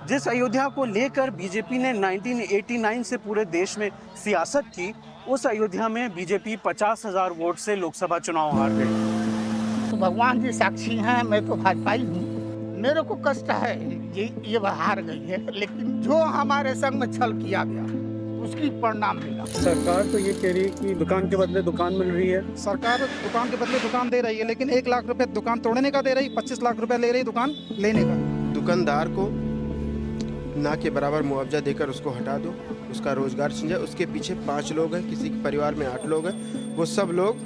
जिस अयोध्या को लेकर बीजेपी ने 1989 से पूरे देश में सियासत की, उस अयोध्या में बीजेपी 50,000 वोट से लोकसभा चुनाव हार गई। तो भगवान जी साक्षी हैं, मैं तो भाजपाई हूँ। मेरे को कष्ट है ये हार गई है, लेकिन जो हमारे संग में छल किया गया उसकी परिणाम मिला। सरकार तो ये कह रही है कि दुकान के बदले दुकान मिल रही है। सरकार दुकान के बदले दुकान दे रही है, लेकिन 1 लाख रुपए दुकान तोड़ने का दे रही, 25 लाख रुपए ले रही दुकान लेने का। दुकानदार को ना के बराबर मुआवजा देकर उसको हटा दो, उसका रोजगार छिन जाए। उसके पीछे 5 लोग हैं, किसी के परिवार में 8 लोग हैं, वो सब लोग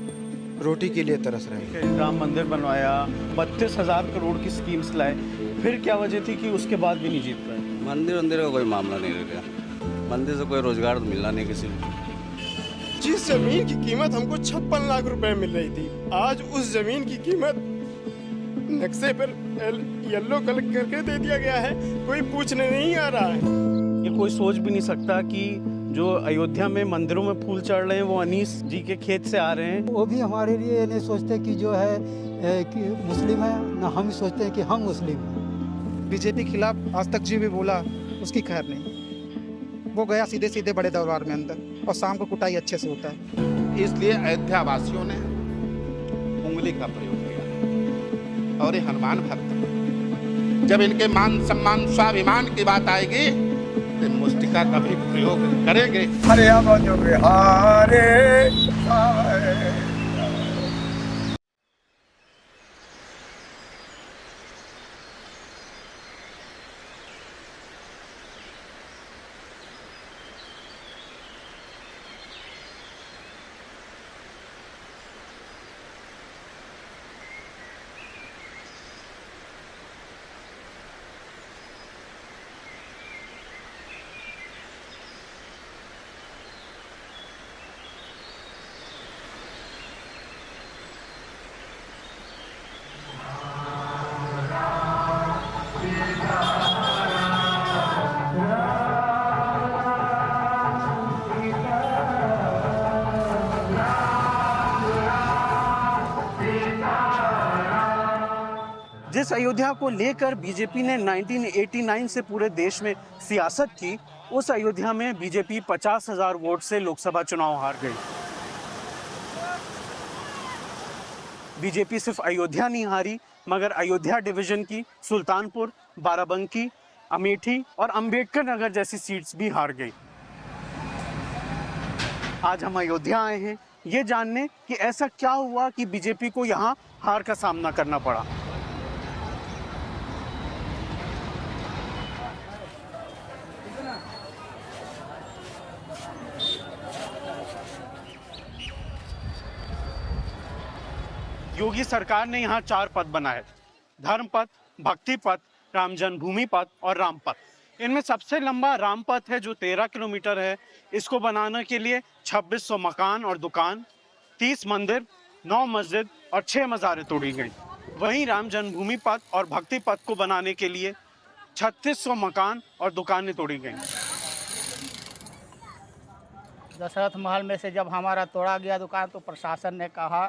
रोटी के लिए तरस रहे हैं। राम मंदिर बनवाया, 32,000 करोड़ की स्कीम्स लाए, फिर क्या वजह थी कि उसके बाद भी नहीं जीत पाए? मंदिर का कोई मामला नहीं रह गया, मंदिर से कोई रोजगार तो मिलना नहीं किसी को। जिस जमीन की कीमत हमको 56 लाख रुपए मिल रही थी, आज उस जमीन की कीमत नक्शे पर येलो कलर करके दे दिया गया है, कोई पूछने नहीं आ रहा है। ये कोई सोच भी नहीं सकता कि जो अयोध्या में मंदिरों में फूल चढ़ रहे हैं वो अनीस जी के खेत से आ रहे हैं। वो भी हमारे लिए ये नहीं सोचते कि जो है कि मुस्लिम है, ना हम सोचते हैं कि हम मुस्लिम हैं। बीजेपी खिलाफ आज तक जी भी बोला, उसकी खैर नहीं। वो गया सीधे सीधे बड़े दरबार में अंदर, और शाम को कुटाई अच्छे से होता है। इसलिए अयोध्या वासियों ने उंगली का प्रयोग किया, और ये हनुमान भक्त जब इनके मान सम्मान स्वाभिमान की बात आएगी तो मुस्टिका का भी प्रयोग करेंगे। जिस अयोध्या को लेकर बीजेपी ने 1989 से पूरे देश में सियासत की, उस अयोध्या में बीजेपी 50,000 वोट से लोकसभा चुनाव हार गई। बीजेपी सिर्फ अयोध्या नहीं हारी, मगर अयोध्या डिवीजन की सुल्तानपुर, बाराबंकी, अमेठी और अंबेडकर नगर जैसी सीट्स भी हार गई। आज हम अयोध्या आए हैं ये जानने कि ऐसा क्या हुआ कि बीजेपी को यहाँ हार का सामना करना पड़ा। योगी सरकार ने यहाँ 4 पद बनाए: धर्म पथ, भक्ति पथ, राम जन्मभूमि पथ और राम पथ। इनमें सबसे लंबा राम पथ है जो 13 किलोमीटर है। इसको बनाने के लिए 2600 मकान और दुकान, 30 मंदिर, 9 मस्जिद और 6 मज़ारें तोड़ी गई। वहीं राम जन्मभूमि पथ और भक्ति पथ को बनाने के लिए 3600 मकान और दुकानें तोड़ी गई। दशरथ महल में से जब हमारा तोड़ा गया दुकान, तो प्रशासन ने कहा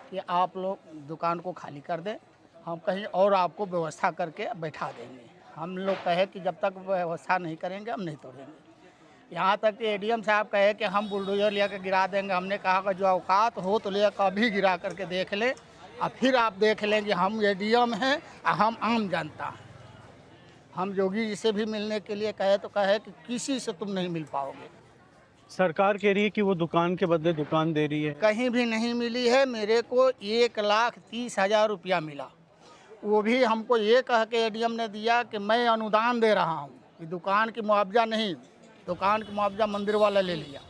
कि आप लोग दुकान को खाली कर दें, हम कहीं और आपको व्यवस्था करके बैठा देंगे। हम लोग कहे कि जब तक व्यवस्था नहीं करेंगे हम नहीं तोड़ेंगे। यहाँ तक कि एडीएम साहब कहे कि हम बुलडोजर लेकर गिरा देंगे। हमने कहा कि जो औकात हो तो लेकर अभी गिरा करके देख ले, और फिर आप देख लें कि हम एडीएम हैं और हम आम जनता हैं। हम योगी जी से भी मिलने के लिए कहे तो कहे कि किसी से तुम नहीं मिल पाओगे। सरकार कह रही है कि वो दुकान के बदले दुकान दे रही है। कहीं भी नहीं मिली है। मेरे को 1,30,000 रुपया मिला, वो भी हमको ये कह के एडीएम ने दिया कि मैं अनुदान दे रहा हूँ, कि दुकान की मुआवजा नहीं, दुकान की मुआवजा मंदिर वाला ले लिया।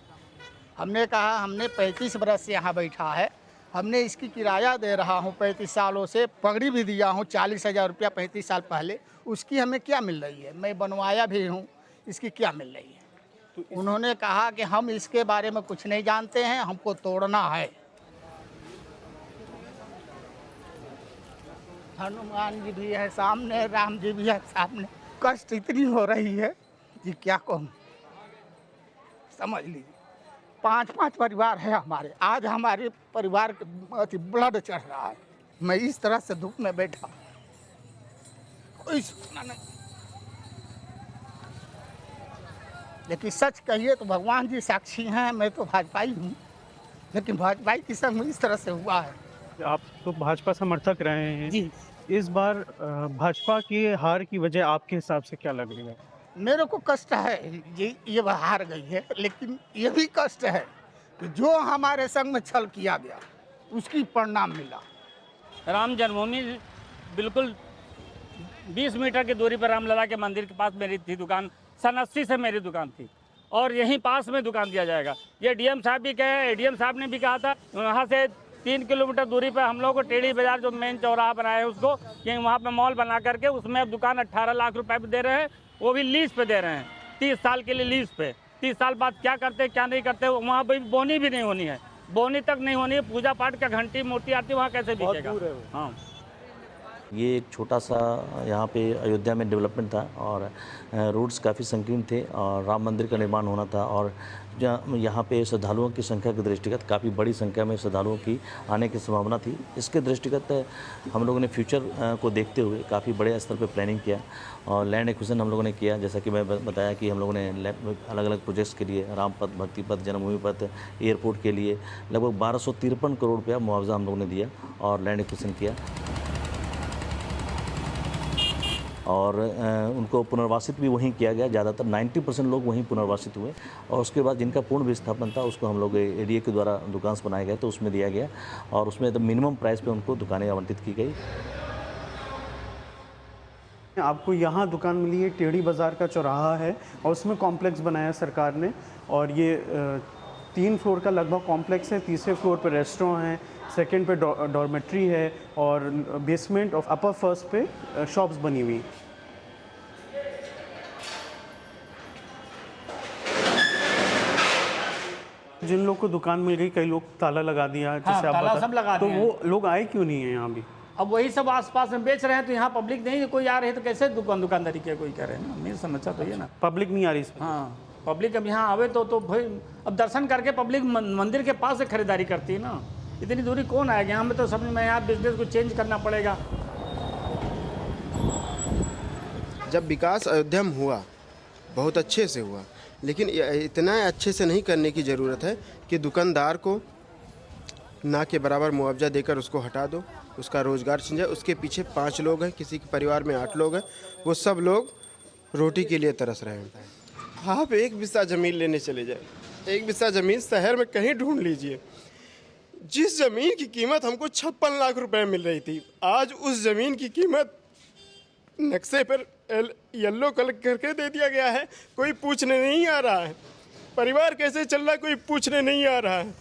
हमने कहा हमने 35 बरस से यहाँ बैठा है, हमने इसकी किराया दे रहा हूँ 35 सालों से, पगड़ी भी दिया हूँ 40,000 रुपया 35 साल पहले, उसकी हमें क्या मिल रही है? मैं बनवाया भी हूँ, इसकी क्या मिल रही है? तो उन्होंने कहा कि हम इसके बारे में कुछ नहीं जानते हैं, हमको तोड़ना है। हनुमान जी भी है सामने, राम जी भी है सामने। कष्ट इतनी हो रही है कि क्या कहूँ, समझ लीजिए। 5-5 परिवार है हमारे। आज हमारे परिवार के ब्लड चढ़ रहा है। मैं इस तरह से धूप में बैठा, कोई सूचना नहीं। लेकिन सच कहिए तो भगवान जी साक्षी हैं, मैं तो भाजपाई हूँ, लेकिन भाजपाई के संग में इस तरह से हुआ है। आप तो भाजपा समर्थक रहे हैं जी, इस बार भाजपा की हार की वजह आपके हिसाब से क्या लग रही है? मेरे को कष्ट है, ये हार गई है, लेकिन ये भी कष्ट है कि जो हमारे संग में छल किया गया उसकी परिणाम मिला। राम जन्मभूमि बिल्कुल 20 मीटर की दूरी पर रामलला के मंदिर के पास मेरी थी दुकान, सन 80 से मेरी दुकान थी और यहीं पास में दुकान दिया जाएगा। ये डीएम साहब भी कहे, एडीएम साहब ने भी कहा था, वहाँ से 3 किलोमीटर दूरी पर हम लोग को टेढ़ी बाजार जो मेन चौराहा बनाया है उसको, कि वहाँ पे मॉल बना करके उसमें अब दुकान 18 लाख रुपए पे दे रहे हैं, वो भी लीज पे दे रहे हैं, 30 साल के लिए लीज पे। 30 साल बाद क्या करते क्या नहीं करते, वहाँ पर बोनी भी नहीं होनी है, बोनी तक नहीं होनी है, पूजा पाठ का घंटी मूर्ति आती है, वहाँ कैसे बिकेगा? हाँ, ये एक छोटा सा यहाँ पे अयोध्या में डेवलपमेंट था और रोड्स काफ़ी संकीर्ण थे और राम मंदिर का निर्माण होना था और यहाँ पे श्रद्धालुओं की संख्या के दृष्टिगत काफ़ी बड़ी संख्या में श्रद्धालुओं की आने की संभावना थी। इसके दृष्टिगत हम लोगों ने फ्यूचर को देखते हुए काफ़ी बड़े स्तर पे प्लानिंग किया और लैंड एक्विजिशन हम लोगों ने किया। जैसा कि मैं बताया कि हम लोगों ने अलग अलग प्रोजेक्ट्स के लिए राम पथ, भक्ति पथ, जन्मभूमि पथ, एयरपोर्ट के लिए लगभग 1253 करोड़ रुपया मुआवजा हम लोगों ने दिया और लैंड एक्विजिशन किया और उनको पुनर्वासित भी वहीं किया गया। ज़्यादातर 90% लोग वहीं पुनर्वासित हुए और उसके बाद जिनका पूर्ण विस्थापन था उसको हम लोग एडीए के द्वारा दुकान बनाए गए तो उसमें दिया गया और उसमें तो मिनिमम प्राइस पे उनको दुकानें आवंटित की गई। आपको यहाँ दुकान मिली है, टेढ़ी बाज़ार का चौराहा है और उसमें कॉम्प्लेक्स बनाया सरकार ने और ये 3 फ्लोर का लगभग कॉम्प्लेक्स है। तीसरे फ्लोर पर रेस्टोरेंट है, सेकंड पे डॉर्मेट्री है और बेसमेंट और अपर फर्स्ट पे शॉप्स बनी हुई। जिन लोग को दुकान मिल गई, कई लोग ताला लगा दिया, जैसे आप ताला सब लगा तो दिए वो लोग आए क्यों नहीं है यहाँ भी? अब वही सब आसपास में बेच रहे हैं तो यहाँ पब्लिक नहीं कोई आ रही है तो कैसे दुकानदारी के कोई करे ना, मेरी समस्या तो ये ना। पब्लिक नहीं आ रही इसमें। हाँ, पब्लिक अब यहाँ आवे तो भाई अब दर्शन करके पब्लिक मंदिर के पास से खरीदारी करती है ना, इतनी दूरी कौन आएगा? यहाँ में तो समझ में यहाँ बिजनेस को चेंज करना पड़ेगा। जब विकास अयोध्या में हुआ बहुत अच्छे से हुआ, लेकिन इतना अच्छे से नहीं करने की ज़रूरत है कि दुकानदार को ना के बराबर मुआवजा देकर उसको हटा दो, उसका रोज़गार छिन जाए। उसके पीछे 5 लोग हैं, किसी के परिवार में 8 लोग हैं, वो सब लोग रोटी के लिए तरस रहे हैं। आप एक बिस्सा ज़मीन लेने चले जाए, एक बिस्सा ज़मीन शहर में कहीं ढूंढ लीजिए, जिस ज़मीन की कीमत हमको 56 लाख रुपए मिल रही थी, आज उस ज़मीन की कीमत नक्शे पर येलो कलर करके दे दिया गया है। कोई पूछने नहीं आ रहा है, परिवार कैसे चल रहा है कोई पूछने नहीं आ रहा है।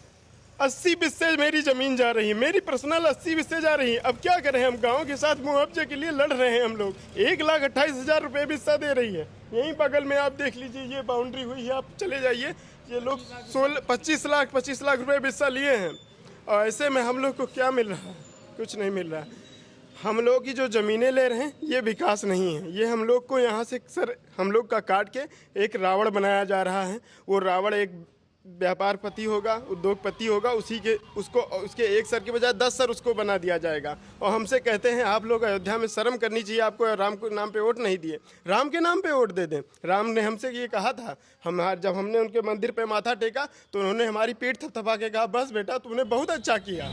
80 बिस्से मेरी ज़मीन जा रही है, मेरी पर्सनल 80 बिस्से जा रही है। अब क्या करें, हम गांव के साथ मुआवजे के लिए लड़ रहे हैं। हम लोग 1,28,000 रुपये बिस्सा दे रही है। यहीं बगल में आप देख लीजिए, ये बाउंड्री हुई है, आप चले जाइए, ये लोग 25 लाख रुपये बिस्सा लिए हैं और ऐसे में हम लोग को क्या मिल रहा है? कुछ नहीं मिल रहा है। हम लोग की जो ज़मीनें ले रहे हैं ये विकास नहीं है, ये हम लोग को यहाँ से सर हम लोग का काट के एक रावण बनाया जा रहा है। वो रावण एक व्यापारपति होगा, उद्योगपति होगा, उसके एक सर के बजाय 10 सर उसको बना दिया जाएगा। और हमसे कहते हैं आप लोग अयोध्या में शर्म करनी चाहिए, आपको राम के नाम पे वोट नहीं दिए, राम के नाम पे वोट दे दें। राम ने हमसे ये कहा था, जब हमने उनके मंदिर पे माथा टेका तो उन्होंने हमारी पीठ थपथपा के कहा, बस बेटा तुमने बहुत अच्छा किया।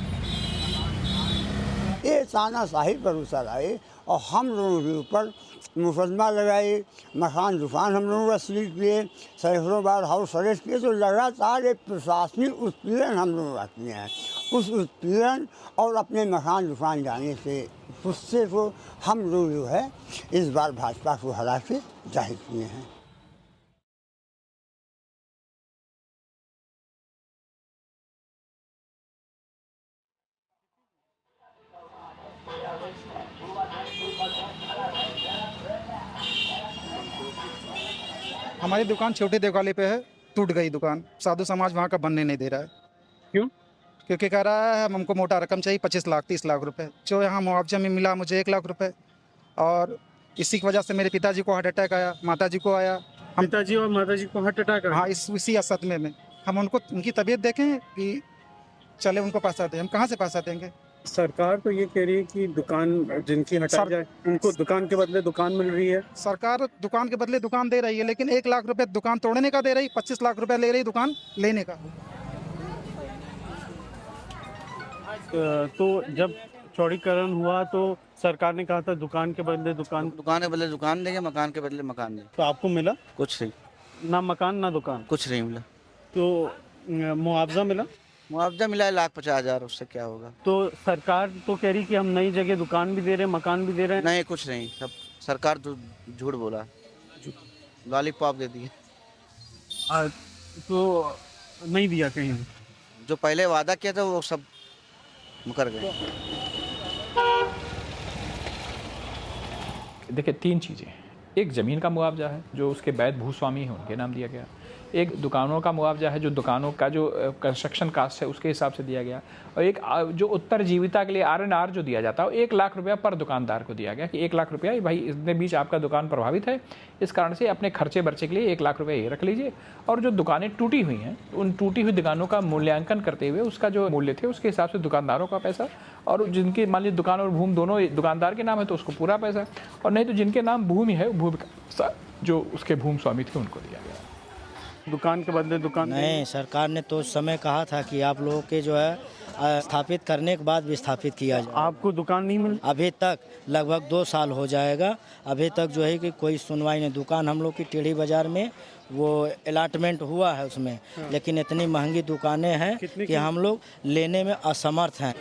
ये तानाशाही पर उतर आए और हम लोगों के ऊपर मुकदमा लगाए, मकान दुकान हम लोगों का सील किए, सैकड़ों बार हाउस अरेस्ट किए। तो लगातार एक प्रशासनिक उत्पीड़न हम लोगों का किए हैं। उस उत्पीड़न और अपने मकान दुकान जाने से गुस्से को हम लोग जो है इस बार भाजपा को हरा के जाहिर किए हैं। हमारी दुकान छोटे देवाली पे है, टूट गई दुकान। साधु समाज वहाँ का बनने नहीं दे रहा है। क्यों? क्योंकि कह रहा है हमको मोटा रकम चाहिए, 25 लाख 30 लाख रुपए, जो यहाँ मुआवजा में मिला मुझे 1 लाख रुपए। और इसी की वजह से मेरे पिताजी को हार्ट अटैक आया, माताजी को आया। पिताजी और माताजी को हार्ट अटैक आया? हाँ, इसी असदमे में हम उनकी तबीयत देखें कि चले उनको पैसा दें, हम कहाँ से पैसा देंगे? सरकार तो ये कह रही है कि दुकान जिनकी हटाई जाए उनको दुकान के बदले दुकान मिल रही है। सरकार दुकान के बदले दुकान दे रही है, लेकिन 1 लाख रुपए दुकान तोड़ने का दे रही, 25 लाख रुपए ले रही दुकान लेने का। तो जब चौड़ीकरण हुआ तो सरकार ने कहा था दुकान के बदले दुकान देंगे, मकान के बदले मकान देंगे। तो आपको मिला कुछ नहीं, ना मकान ना दुकान? कुछ नहीं मिला। तो मुआवजा मिला? मुआवजा मिला है 1,50,000, उससे क्या होगा? तो सरकार तो कह रही कि हम नई जगह दुकान भी दे रहे हैं, मकान भी दे रहे हैं। नहीं, कुछ नहीं, सब सरकार तो झूठ बोला, लॉलीपॉप दे दिए। तो नहीं दिया कहीं? जो पहले वादा किया था वो सब मुकर गए। देखिए 3 चीज़ें, एक ज़मीन का मुआवजा है जो उसके वैध भूस्वामी हैं उनके नाम दिया गया, एक दुकानों का मुआवजा है जो दुकानों का जो कंस्ट्रक्शन कास्ट है उसके हिसाब से दिया गया, और एक जो उत्तरजीविता के लिए RNR जो दिया जाता है वो 1 लाख रुपया पर दुकानदार को दिया गया कि 1 लाख रुपया भाई इतने बीच आपका दुकान प्रभावित है, इस कारण से अपने खर्चे बर्चे के लिए 1 लाख रुपया ये रख लीजिए। और जो दुकानें टूटी हुई हैं उन टूटी हुई दुकानों का मूल्यांकन करते हुए उसका जो मूल्य थे उसके हिसाब से दुकानदारों का पैसा, और जिनकी मान लीजिए दुकान और भूमि दोनों दुकानदार के नाम है तो उसको पूरा पैसा, और नहीं तो जिनके नाम भूमि है भूमि का जो उसके भूमि स्वामी थे उनको दिया गया। दुकान के बदले दुकान नहीं, सरकार ने तो उस समय कहा था कि आप लोगों के जो है स्थापित करने के बाद भी स्थापित किया जाए। आपको दुकान नहीं मिली? अभी तक लगभग 2 साल हो जाएगा, अभी तक जो है कि कोई सुनवाई नहीं। दुकान हम लोग की टेढ़ी बाजार में वो अलॉटमेंट हुआ है उसमें, लेकिन इतनी महंगी दुकानें हैं कि हम लोग लेने में असमर्थ हैं।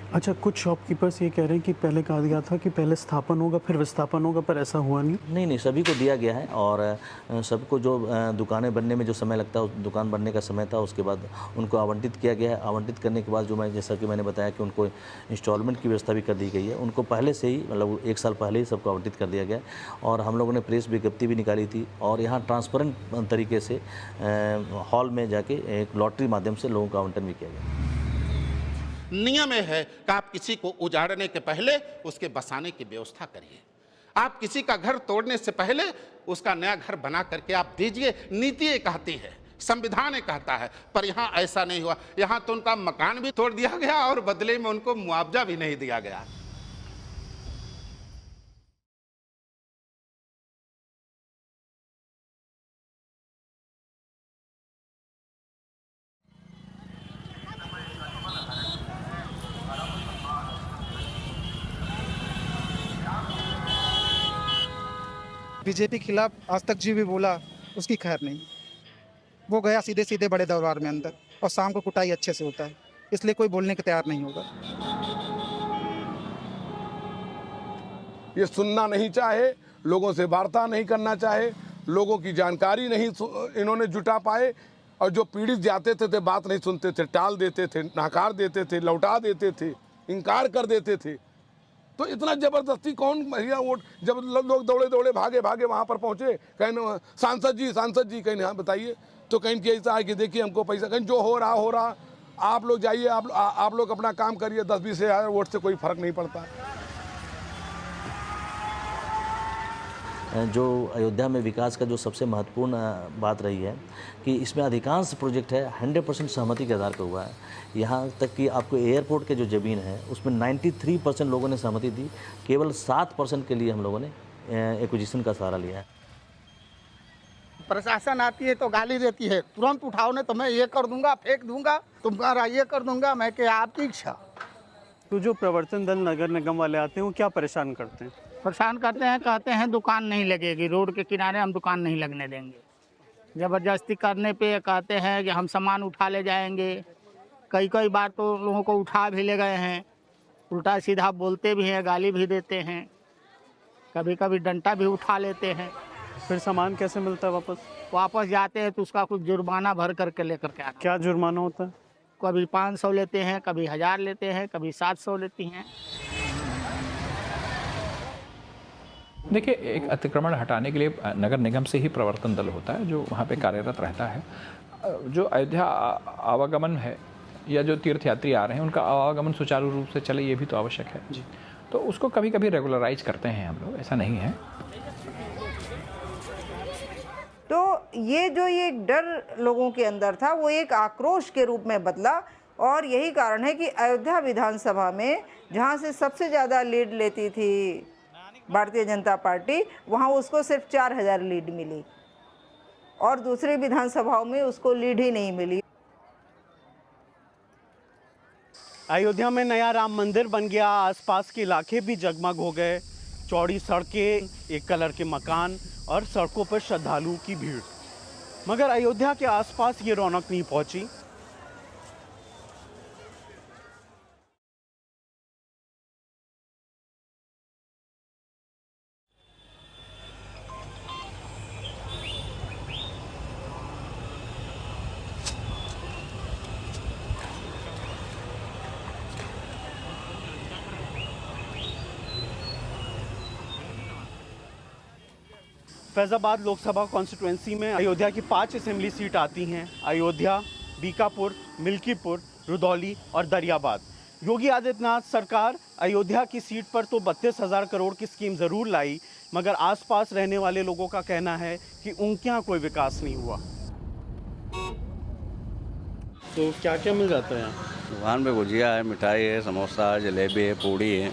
अच्छा, कुछ शॉपकीपर्स ये कह रहे हैं कि पहले कहा गया था कि पहले स्थापन होगा फिर विस्थापन होगा, पर ऐसा हुआ नहीं। नहीं, सभी को दिया गया है, और सबको जो दुकानें बनने में जो समय लगता है, दुकान बनने का समय था, उसके बाद उनको आवंटित किया गया है। आवंटित करने के बाद जो जैसा कि मैंने बताया कि उनको इंस्टॉलमेंट की व्यवस्था भी कर दी गई है। उनको पहले से ही मतलब 1 साल पहले ही सबको आवंटित कर दिया गया, और हम लोगों ने प्रेस विज्ञप्ति भी निकाली थी, और यहाँ ट्रांसपेरेंट तरीके से हॉल में जाके एक लॉटरी माध्यम से लोगों का आवंटन भी किया गया। नियम है कि आप किसी को उजाड़ने के पहले उसके बसाने की व्यवस्था करिए। आप किसी का घर तोड़ने से पहले उसका नया घर बना करके आप दीजिए। नीति ये कहती है, संविधान ये कहता है, पर यहाँ ऐसा नहीं हुआ। यहाँ तो उनका मकान भी तोड़ दिया गया और बदले में उनको मुआवजा भी नहीं दिया गया। बीजेपी के खिलाफ आज तक जी भी बोला, उसकी खैर नहीं। वो गया सीधे सीधे बड़े दरबार में अंदर, और शाम को कुटाई अच्छे से होता है, इसलिए कोई बोलने को तैयार नहीं होगा। ये सुनना नहीं चाहे, लोगों से वार्ता नहीं करना चाहे, लोगों की जानकारी नहीं इन्होंने जुटा पाए, और जो पीड़ित जाते थे बात नहीं सुनते थे, टाल देते थे, नकार देते थे, लौटा देते थे, इनकार कर देते थे। तो इतना ज़बरदस्ती कौन भैया वोट, जब लोग दौड़े दौड़े भागे भागे वहाँ पर पहुँचे, कहीं सांसद जी कहीं हाँ बताइए, तो कहीं कि ऐसा है कि देखिए हमको पैसा, कहीं जो हो रहा, आप लोग जाइए, आप लोग अपना काम करिए, 10-20 हज़ार वोट से कोई फ़र्क नहीं पड़ता। जो अयोध्या में विकास का जो सबसे महत्वपूर्ण बात रही है कि इसमें अधिकांश प्रोजेक्ट है 100% सहमति के आधार पर हुआ है। यहाँ तक कि आपको एयरपोर्ट के जो ज़मीन है उसमें 93% लोगों ने सहमति दी, केवल 7% के लिए हम लोगों ने एक्विजिशन का सहारा लिया है। प्रशासन आती है तो गाली देती है, तुरंत उठाओ नहीं तो मैं ये कर दूंगा, फेंक दूंगा, तुम्हारा ये कर दूंगा। मैं कि आपकी इच्छा। तो जो प्रवर्तन दल नगर निगम वाले आते हैं वो क्या परेशान करते हैं? परेशान करते हैं, कहते हैं दुकान नहीं लगेगी, रोड के किनारे हम दुकान नहीं लगने देंगे। ज़बरदस्ती करने पे कहते हैं कि हम सामान उठा ले जाएंगे। कई बार तो लोगों को उठा भी ले गए हैं, उल्टा सीधा बोलते भी हैं, गाली भी देते हैं, कभी कभी डंडा भी उठा लेते हैं। फिर सामान कैसे मिलता है वापस जाते हैं तो उसका कुछ जुर्माना भर करके लेकर के आते। क्या जुर्माना होता है? कभी 500 लेते हैं, कभी 1000 लेते हैं, कभी 700 लेती हैं। देखिए, एक अतिक्रमण हटाने के लिए नगर निगम से ही प्रवर्तन दल होता है जो वहाँ पे कार्यरत रहता है। जो अयोध्या आवागमन है या जो तीर्थयात्री आ रहे हैं उनका आवागमन सुचारू रूप से चले, ये भी तो आवश्यक है जी। तो उसको कभी कभी रेगुलराइज करते हैं हम लोग, ऐसा नहीं है। तो ये जो ये डर लोगों के अंदर था वो एक आक्रोश के रूप में बदला और यही कारण है कि अयोध्या विधानसभा में जहां से सबसे ज़्यादा लीड लेती थी भारतीय जनता पार्टी, वहां उसको सिर्फ 4000 लीड मिली और दूसरी विधानसभाओं में उसको लीड ही नहीं मिली। अयोध्या में नया राम मंदिर बन गया, आसपास के इलाके भी जगमग हो गए। चौड़ी सड़कें, एक कलर के मकान और सड़कों पर श्रद्धालुओं की भीड़। मगर अयोध्या के आसपास ये रौनक नहीं पहुंची। फैज़ाबाद लोकसभा कॉन्स्टिट्यूंसी में अयोध्या की 5 असेंबली सीट आती हैं। अयोध्या, बीकापुर, मिल्कीपुर, रुदौली और दरियाबाद। योगी आदित्यनाथ सरकार अयोध्या की सीट पर तो 32,000 करोड़ की स्कीम ज़रूर लाई, मगर आसपास रहने वाले लोगों का कहना है कि उनके यहाँ कोई विकास नहीं हुआ। तो क्या क्या मिल जाता है यहाँ? दुकान पे गुजिया है, मिठाई है, समोसा है, जलेबी है, पूड़ी है।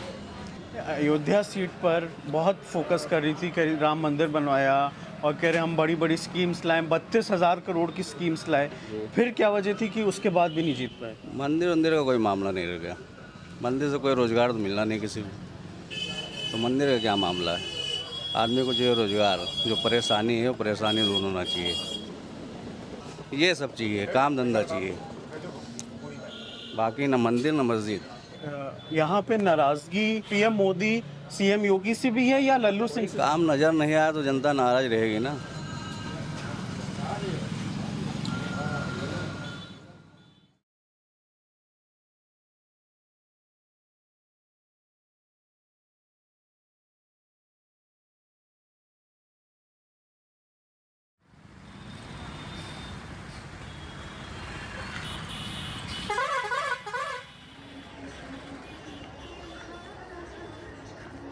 अयोध्या सीट पर बहुत फोकस कर रही थी कि राम मंदिर बनवाया और कह रहे हम बड़ी बड़ी स्कीम्स लाएं, 32,000 करोड़ की स्कीम्स लाए। फिर क्या वजह थी कि उसके बाद भी नहीं जीत पाए? मंदिर का कोई मामला नहीं रह गया। मंदिर से कोई रोज़गार तो मिलना नहीं किसी को, तो मंदिर का क्या मामला है? आदमी को चाहिए रोज़गार, जो परेशानी है वो परेशानी दूर होना चाहिए। ये सब चाहिए, काम धंधा चाहिए, बाकी ना मंदिर ना मस्जिद। यहाँ पे नाराजगी पीएम मोदी, सीएम योगी से भी है या लल्लू सिंह से? काम नज़र नहीं आया तो जनता नाराज रहेगी ना।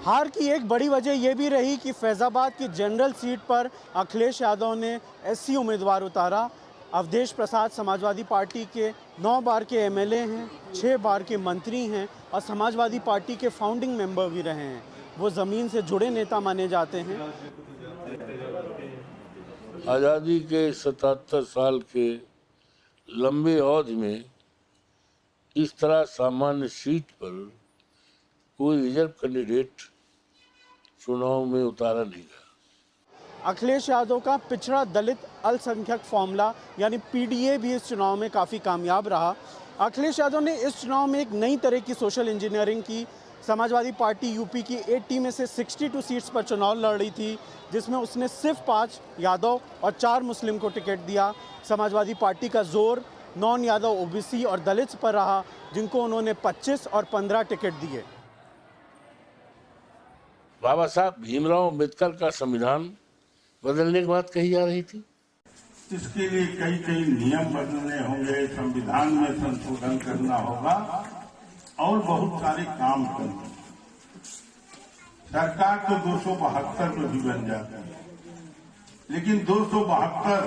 हार की एक बड़ी वजह यह भी रही कि फैज़ाबाद की जनरल सीट पर अखिलेश यादव ने एससी उम्मीदवार उतारा। अवधेश प्रसाद समाजवादी पार्टी के 9 बार के एमएलए हैं, 6 बार के मंत्री हैं और समाजवादी पार्टी के फाउंडिंग मेंबर भी रहे हैं। वो ज़मीन से जुड़े नेता माने जाते हैं। आज़ादी के 77 साल के लंबे अवधि में इस तरह सामान्य सीट पर कोई रिजर्व कैंडिडेट चुनाव में उतारा नहीं गया। अखिलेश यादव का पिछड़ा दलित अल्पसंख्यक फॉर्मूला यानी पीडीए भी इस चुनाव में काफ़ी कामयाब रहा। अखिलेश यादव ने इस चुनाव में एक नई तरह की सोशल इंजीनियरिंग की। समाजवादी पार्टी यूपी की 80 में से 62 सीट्स पर चुनाव लड़ रही थी, जिसमें उसने सिर्फ 5 यादव और 4 मुस्लिम को टिकट दिया। समाजवादी पार्टी का जोर नॉन यादव, ओबीसी और दलित पर रहा, जिनको उन्होंने 25 और 15 टिकट दिए। बाबा साहब भीमराव अम्बेडकर का संविधान बदलने की बात कही जा रही थी। इसके लिए कई कई नियम बदलने होंगे, संविधान में संशोधन करना होगा और बहुत सारे काम करने। सरकार तो 272 में भी बन जाती है, लेकिन 272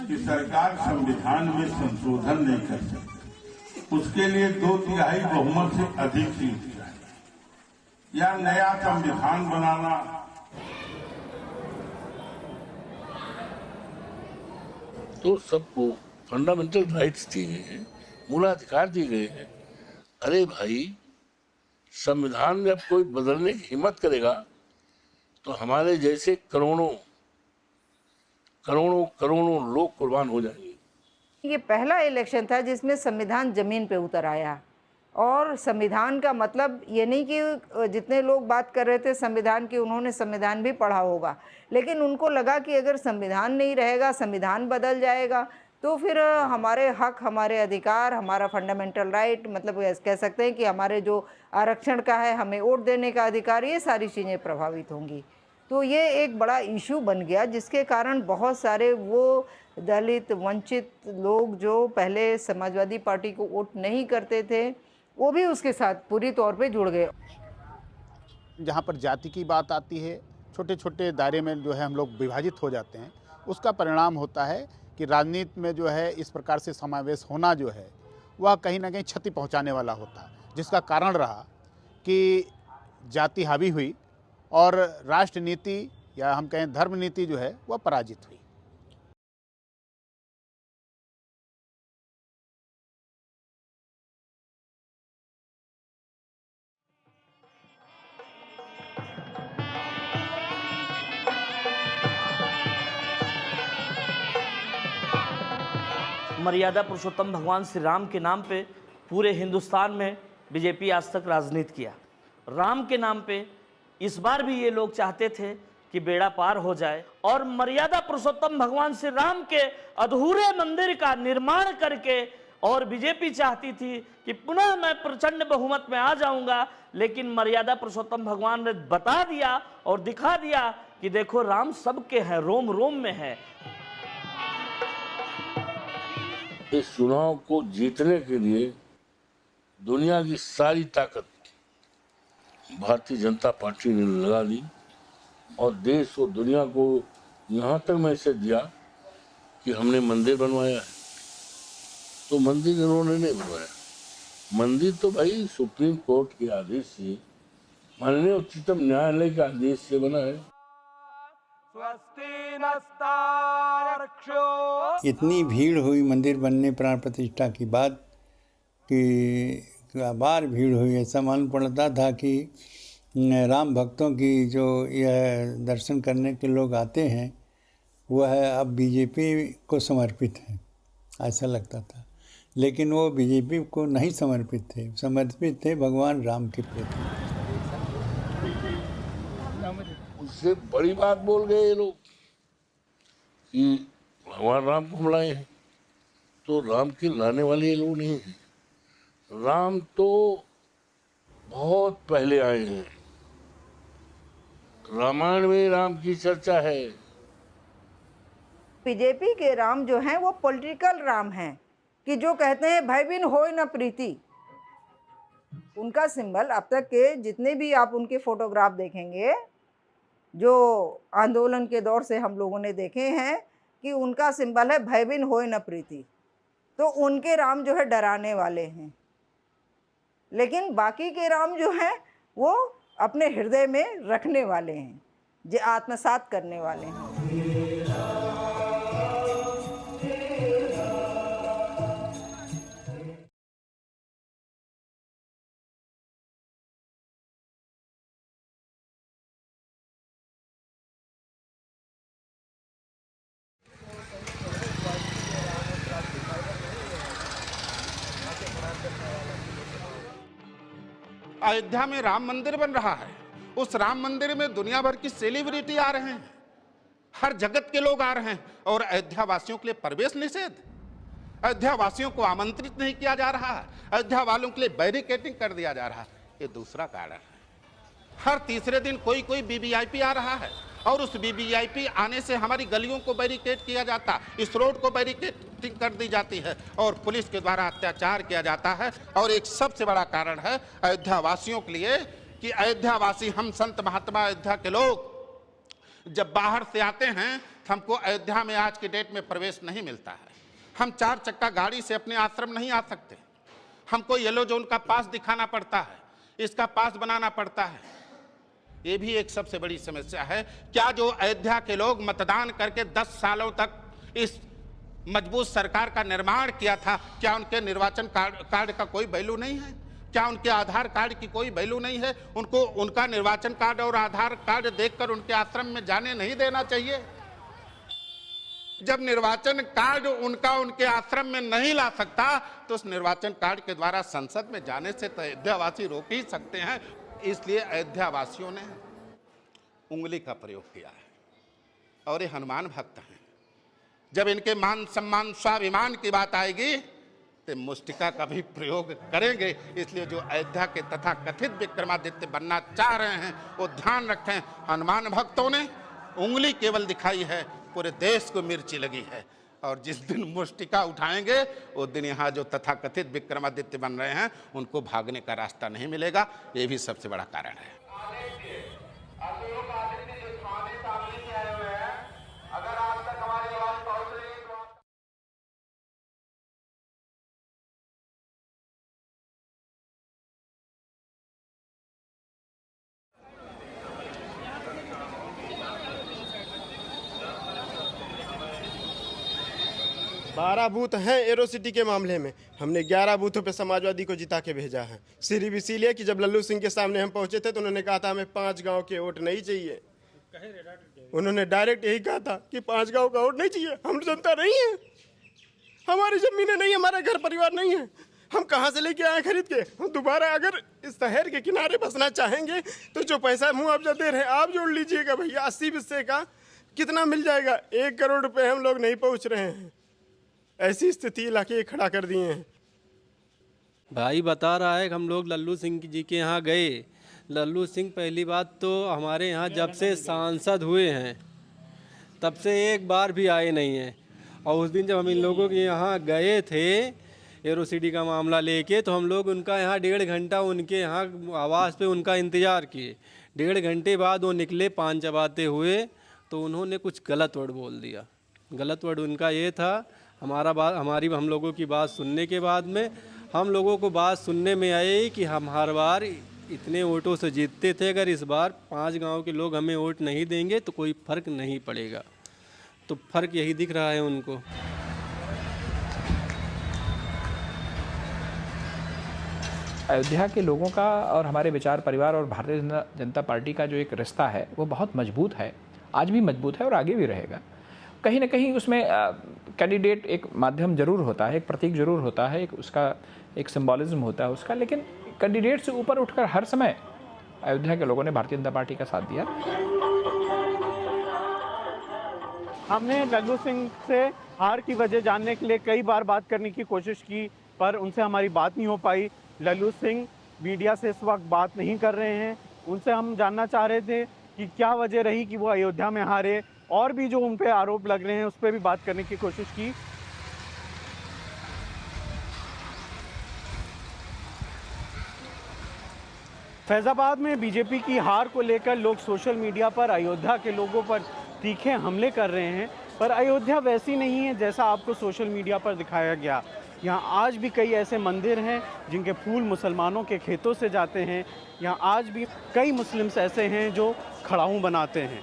की सरकार संविधान में संशोधन नहीं कर सकती। उसके लिए 2/3 बहुमत से अधिक सीट चाहिए या नया संविधान बनाना। तो सबको फंडामेंटल राइट्स दिए गए हैं, मूलाधिकार दिए गए हैं। अरे भाई, संविधान में अब कोई बदलने की हिम्मत करेगा तो हमारे जैसे करोड़ों करोड़ों करोड़ों लोग कुर्बान हो जाएंगे। ये पहला इलेक्शन था जिसमें संविधान जमीन पे उतर आया। और संविधान का मतलब ये नहीं कि जितने लोग बात कर रहे थे संविधान की, उन्होंने संविधान भी पढ़ा होगा, लेकिन उनको लगा कि अगर संविधान नहीं रहेगा, संविधान बदल जाएगा, तो फिर हमारे हक, हमारे अधिकार, हमारा फंडामेंटल राइट, मतलब कह सकते हैं कि हमारे जो आरक्षण का है, हमें वोट देने का अधिकार, ये सारी चीज़ें प्रभावित होंगी। तो ये एक बड़ा इशू बन गया, जिसके कारण बहुत सारे वो दलित वंचित लोग जो पहले समाजवादी पार्टी को वोट नहीं करते थे, वो भी उसके साथ पूरी तौर पे जुड़ गए। जहाँ पर जाति की बात आती है, छोटे छोटे दायरे में जो है हम लोग विभाजित हो जाते हैं। उसका परिणाम होता है कि राजनीति में जो है इस प्रकार से समावेश होना जो है वह कहीं ना कहीं क्षति पहुंचाने वाला होता है, जिसका कारण रहा कि जाति हावी हुई और राष्ट्र नीति या हम कहें धर्म नीति जो है वह पराजित हुई। मर्यादा पुरुषोत्तम भगवान श्री राम के नाम पे पूरे हिंदुस्तान में बीजेपी आज तक राजनीति किया। राम के नाम पे इस बार भी ये लोग चाहते थे कि बेड़ा पार हो जाए और मर्यादा पुरुषोत्तम भगवान श्री राम के अधूरे मंदिर का निर्माण करके, और बीजेपी चाहती थी कि पुनः मैं प्रचंड बहुमत में आ जाऊंगा, लेकिन मर्यादा पुरुषोत्तम भगवान ने बता दिया और दिखा दिया कि देखो राम सबके हैं, रोम रोम में है। इस चुनाव को जीतने के लिए दुनिया की सारी ताकत भारतीय जनता पार्टी ने लगा दी और देश और दुनिया को यहाँ तक मैसेज दिया कि हमने मंदिर बनवाया है। तो मंदिर इन्होंने नहीं बनवाया, मंदिर तो भाई सुप्रीम कोर्ट के आदेश से, माननीय उच्चतम न्यायालय के आदेश से बना है। इतनी भीड़ हुई मंदिर बनने प्राण प्रतिष्ठा की बात कि अपार भीड़ हुई। ऐसा मालूम पड़ता था कि राम भक्तों की जो यह दर्शन करने के लोग आते हैं वह अब बीजेपी को समर्पित है, ऐसा लगता था। लेकिन वो बीजेपी को नहीं समर्पित थे भगवान राम के प्रति। उससे बड़ी बात बोल गए ये लोग कि भगवान राम को बुलाए हैं, तो राम के लाने वाले ये लोग नहीं हैं। राम तो बहुत पहले आए हैं, रामायण में राम की चर्चा है। बीजेपी के राम जो हैं वो पॉलिटिकल राम हैं कि जो कहते हैं भय बिन होय न प्रीति। उनका सिंबल अब तक के जितने भी आप उनके फोटोग्राफ देखेंगे जो आंदोलन के दौर से हम लोगों ने देखे हैं कि उनका सिंबल है भय बिन होय न प्रीति। तो उनके राम जो है डराने वाले हैं, लेकिन बाकी के राम जो हैं वो अपने हृदय में रखने वाले हैं, जो आत्मसात करने वाले हैं। अयोध्या में राम मंदिर बन रहा है, उस राम मंदिर में दुनिया भर की सेलिब्रिटी आ रहे हैं, हर जगत के लोग आ रहे हैं, और अयोध्या वासियों के लिए प्रवेश निषेध। अयोध्या वासियों को आमंत्रित नहीं किया जा रहा है, अयोध्या वालों के लिए बैरिकेडिंग कर दिया जा रहा है। ये दूसरा कारण है। हर तीसरे दिन कोई कोई वीवीआईपी आ रहा है और उस वीवीआईपी आने से हमारी गलियों को बैरिकेड किया जाता, इस रोड को बैरिकेडिंग कर दी जाती है और पुलिस के द्वारा अत्याचार किया जाता है। और एक सबसे बड़ा कारण है अयोध्या वासियों के लिए कि अयोध्या वासी, हम संत महात्मा अयोध्या के लोग जब बाहर से आते हैं तो हमको अयोध्या में आज की डेट में प्रवेश नहीं मिलता है। हम 4 चक्का गाड़ी से अपने आश्रम नहीं आ सकते, हमको येलो जोन का पास दिखाना पड़ता है, इसका पास बनाना पड़ता है। ये भी एक सबसे बड़ी समस्या है। क्या जो अयोध्या के लोग मतदान करके 10 सालों तक इस मजबूत सरकार का निर्माण किया था, क्या उनके निर्वाचन कार्ड का कोई वैल्यू नहीं है? क्या उनके आधार कार्ड की कोई वैल्यू नहीं है? उनको उनका निर्वाचन कार्ड और आधार कार्ड देखकर उनके आश्रम में जाने नहीं देना चाहिए? जब निर्वाचन कार्ड उनका उनके आश्रम में नहीं ला सकता तो उस निर्वाचन कार्ड के द्वारा संसद में जाने से तो अयोध्यावासी रोक ही सकते हैं। इसलिए अयोध्या वासियों ने उंगली का प्रयोग किया है और ये हनुमान भक्त हैं। जब इनके मान सम्मान स्वाभिमान की बात आएगी तो मुष्टिका का भी प्रयोग करेंगे। इसलिए जो अयोध्या के तथाकथित विक्रमादित्य बनना चाह रहे हैं वो ध्यान रखें, हनुमान भक्तों ने उंगली केवल दिखाई है, पूरे देश को मिर्ची लगी है। और जिस दिन मुष्टिका उठाएंगे उस दिन यहाँ जो तथाकथित विक्रमादित्य बन रहे हैं उनको भागने का रास्ता नहीं मिलेगा। ये भी सबसे बड़ा कारण है। 12 बूथ हैं एरो सिटी के मामले में, हमने 11 बूथों पे समाजवादी को जिता के भेजा है। सिर्फ इसीलिए कि जब लल्लू सिंह के सामने हम पहुंचे थे तो उन्होंने कहा था हमें 5 गांव के वोट नहीं चाहिए। उन्होंने डायरेक्ट यही कहा था कि 5 गांव का वोट नहीं चाहिए। हम जनता नहीं है, हमारी जमीनें नहीं, हमारा घर परिवार नहीं है, हम कहाँ से लेके आए खरीद के। हम दोबारा अगर इस शहर के किनारे बसना चाहेंगे तो जो पैसा मुआवजा दे रहे हैं आप जोड़ लीजिएगा भैया, 80 हिस्से का कितना मिल जाएगा? 1 करोड़ रुपए हम लोग नहीं पहुंच रहे हैं। ऐसी स्थिति इलाके खड़ा कर दिए हैं। भाई बता रहा है कि हम लोग लल्लू सिंह जी के यहाँ गए। लल्लू सिंह पहली बात तो हमारे यहाँ जब से सांसद हुए हैं तब से एक बार भी आए नहीं हैं। और उस दिन जब हम इन लोगों के यहाँ गए थे एरो सिटी का मामला लेके, तो हम लोग उनका यहाँ 1.5 घंटा उनके यहाँ आवास पे उनका इंतज़ार किए। 1.5 घंटे बाद वो निकले पान चबाते हुए, तो उन्होंने कुछ गलत वर्ड बोल दिया। गलत वर्ड उनका ये था, हम लोगों की बात सुनने के बाद में हम लोगों को बात सुनने में आई कि हम हर बार इतने वोटों से जीतते थे, अगर इस बार 5 गांव के लोग हमें वोट नहीं देंगे तो कोई फ़र्क नहीं पड़ेगा। तो फ़र्क यही दिख रहा है उनको। अयोध्या के लोगों का और हमारे विचार परिवार और भारतीय जनता पार्टी का जो एक रिश्ता है वो बहुत मजबूत है, आज भी मजबूत है और आगे भी रहेगा। कहीं ना कहीं उसमें कैंडिडेट एक माध्यम जरूर होता है, एक प्रतीक जरूर होता है, एक उसका एक सिंबॉलिज्म होता है उसका, लेकिन कैंडिडेट से ऊपर उठकर हर समय अयोध्या के लोगों ने भारतीय जनता पार्टी का साथ दिया। हमने लल्लू सिंह से हार की वजह जानने के लिए कई बार बात करने की कोशिश की, पर उनसे हमारी बात नहीं हो पाई। लल्लू सिंह मीडिया से इस वक्त बात नहीं कर रहे हैं। उनसे हम जानना चाह रहे थे कि क्या वजह रही कि वो अयोध्या में हारे, और भी जो उन पे आरोप लग रहे हैं उस पर भी बात करने की कोशिश की। फैज़ाबाद में बीजेपी की हार को लेकर लोग सोशल मीडिया पर अयोध्या के लोगों पर तीखे हमले कर रहे हैं, पर अयोध्या वैसी नहीं है जैसा आपको सोशल मीडिया पर दिखाया गया। यहाँ आज भी कई ऐसे मंदिर हैं जिनके फूल मुसलमानों के खेतों से जाते हैं। यहाँ आज भी कई मुस्लिम्स ऐसे हैं जो खड़ाऊ बनाते हैं।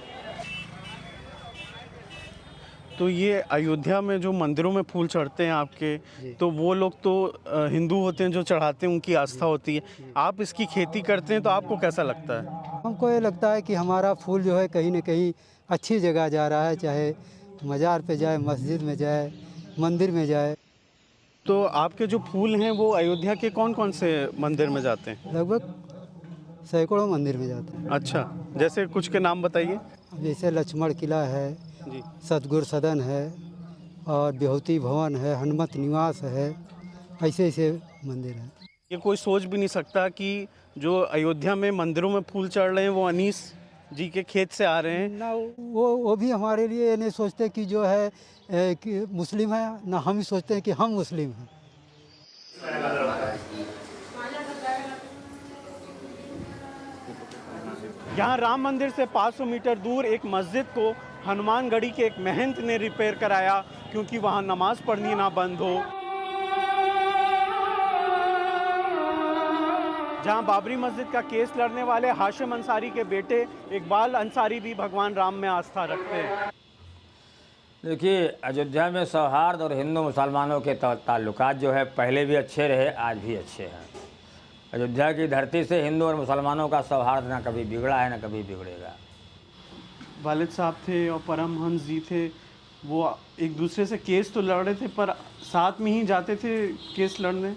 तो ये अयोध्या में जो मंदिरों में फूल चढ़ते हैं आपके, तो वो लोग तो हिंदू होते हैं जो चढ़ाते हैं, उनकी आस्था होती है। आप इसकी खेती करते हैं तो आपको कैसा लगता है? हमको ये लगता है कि हमारा फूल जो है कहीं न कहीं अच्छी जगह जा रहा है, चाहे मज़ार पे जाए, मस्जिद में जाए, मंदिर में जाए। तो आपके जो फूल हैं वो अयोध्या के कौन कौन से मंदिर में जाते हैं? लगभग सैकड़ों मंदिर में जाते हैं। अच्छा, जैसे कुछ के नाम बताइए। जैसे लक्ष्मण किला है जी, सतगुरु सदन है, और बिहुती भवन है, हनुमत निवास है, ऐसे ऐसे मंदिर हैं। ये कोई सोच भी नहीं सकता कि जो अयोध्या में मंदिरों में फूल चढ़ रहे हैं वो अनीस जी के खेत से आ रहे हैं। ना वो भी हमारे लिए ये नहीं सोचते कि जो है कि मुस्लिम है, ना हम ही सोचते हैं कि हम मुस्लिम हैं। यहाँ राम मंदिर से 500 मीटर दूर एक मस्जिद को हनुमानगढ़ी के एक महंत ने रिपेयर कराया, क्योंकि वहाँ नमाज पढ़नी ना बंद हो। जहाँ बाबरी मस्जिद का केस लड़ने वाले हाशिम अंसारी के बेटे इकबाल अंसारी भी भगवान राम में आस्था रखते हैं। देखिए, अयोध्या में सौहार्द और हिंदू मुसलमानों के ताल्लुकात जो है पहले भी अच्छे रहे, आज भी अच्छे हैं। अयोध्या की धरती से हिंदू और मुसलमानों का सौहार्द ना कभी बिगड़ा है, ना कभी बिगड़ेगा। वालिद साहब थे और परमहंस जी थे, वो एक दूसरे से केस तो लड़ रहे थे पर साथ में ही जाते थे केस लड़ने।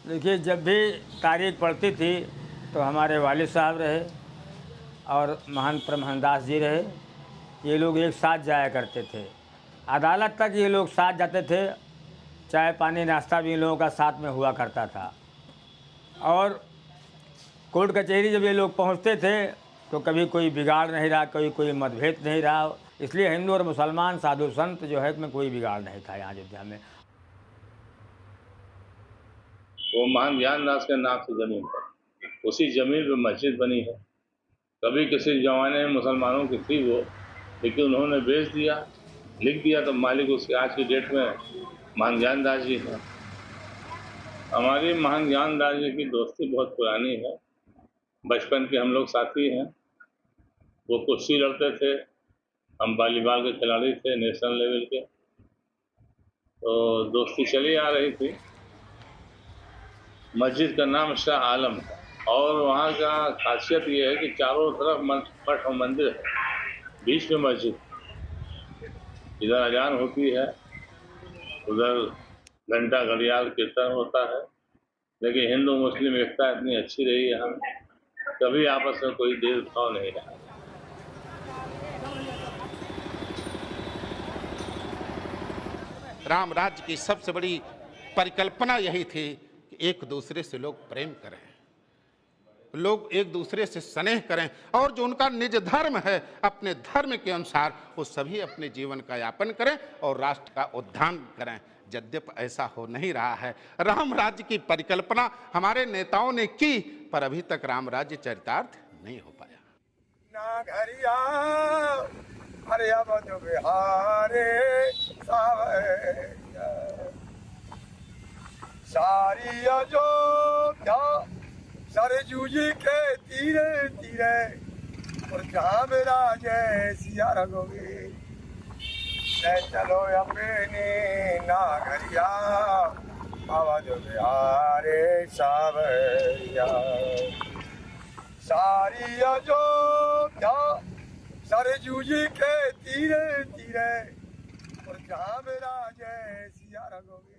देखिए, जब भी तारीख पड़ती थी तो हमारे वालिद साहब रहे और महान परमहंस दास जी रहे, ये लोग एक साथ जाया करते थे। अदालत तक ये लोग साथ जाते थे, चाय पानी नाश्ता भी इन लोगों का साथ में हुआ करता था। और कोर्ट कचहरी जब ये लोग पहुंचते थे तो कभी कोई बिगाड़ नहीं रहा, कोई मतभेद नहीं रहा। इसलिए हिंदू और मुसलमान, साधु संत जो है में कोई बिगाड़ नहीं था यहाँ अयोध्या में। वो महान ज्ञानदास के नाम से ज़मीन पर, उसी ज़मीन पर मस्जिद बनी है। कभी किसी ज़माने में मुसलमानों की थी वो, लेकिन उन्होंने बेच दिया, लिख दिया, तो मालिक उसके आज की डेट में महान ज्ञानदास जी हैं। हमारी महान ज्ञानदास जी की दोस्ती बहुत पुरानी है, बचपन के हम लोग साथी हैं। वो कुश्ती लड़ते थे, हम वॉलीबॉल के खिलाड़ी थे नेशनल लेवल के। तो दोस्ती चली आ रही थी। मस्जिद का नाम शाह आलम है और वहाँ का खासियत ये है कि चारों तरफ मठ और मंदिर है, बीच में मस्जिद। इधर अजान होती है, उधर घंटा घड़ियाल कीर्तन होता है। लेकिन हिंदू मुस्लिम एकता इतनी अच्छी रही यहाँ, कभी आपस में कोई भेदभाव नहीं रहा। राम राज्य की सबसे बड़ी परिकल्पना यही थी कि एक दूसरे से लोग प्रेम करें, लोग एक दूसरे से स्नेह करें और जो उनका निज धर्म है अपने धर्म के अनुसार वो सभी अपने जीवन का यापन करें और राष्ट्र का उत्थान करें। यद्यपि ऐसा हो नहीं रहा है। राम राज्य की परिकल्पना हमारे नेताओं ने की, पर अभी तक राम राज्य चरितार्थ नहीं हो पाया। नागरिया हरिया बंधु बिहारे सावरिया सारी अयोध्या सरजू जी के तीरे तीरे और जहाँ मेरा जय सिया रघुवीर चलो अपने नागरिया आवाज बिहारे सावरिया सारी अयोध्या सरजू जी के तीरे तीरे और जहाँ मेरा जय सिया रघुवीर।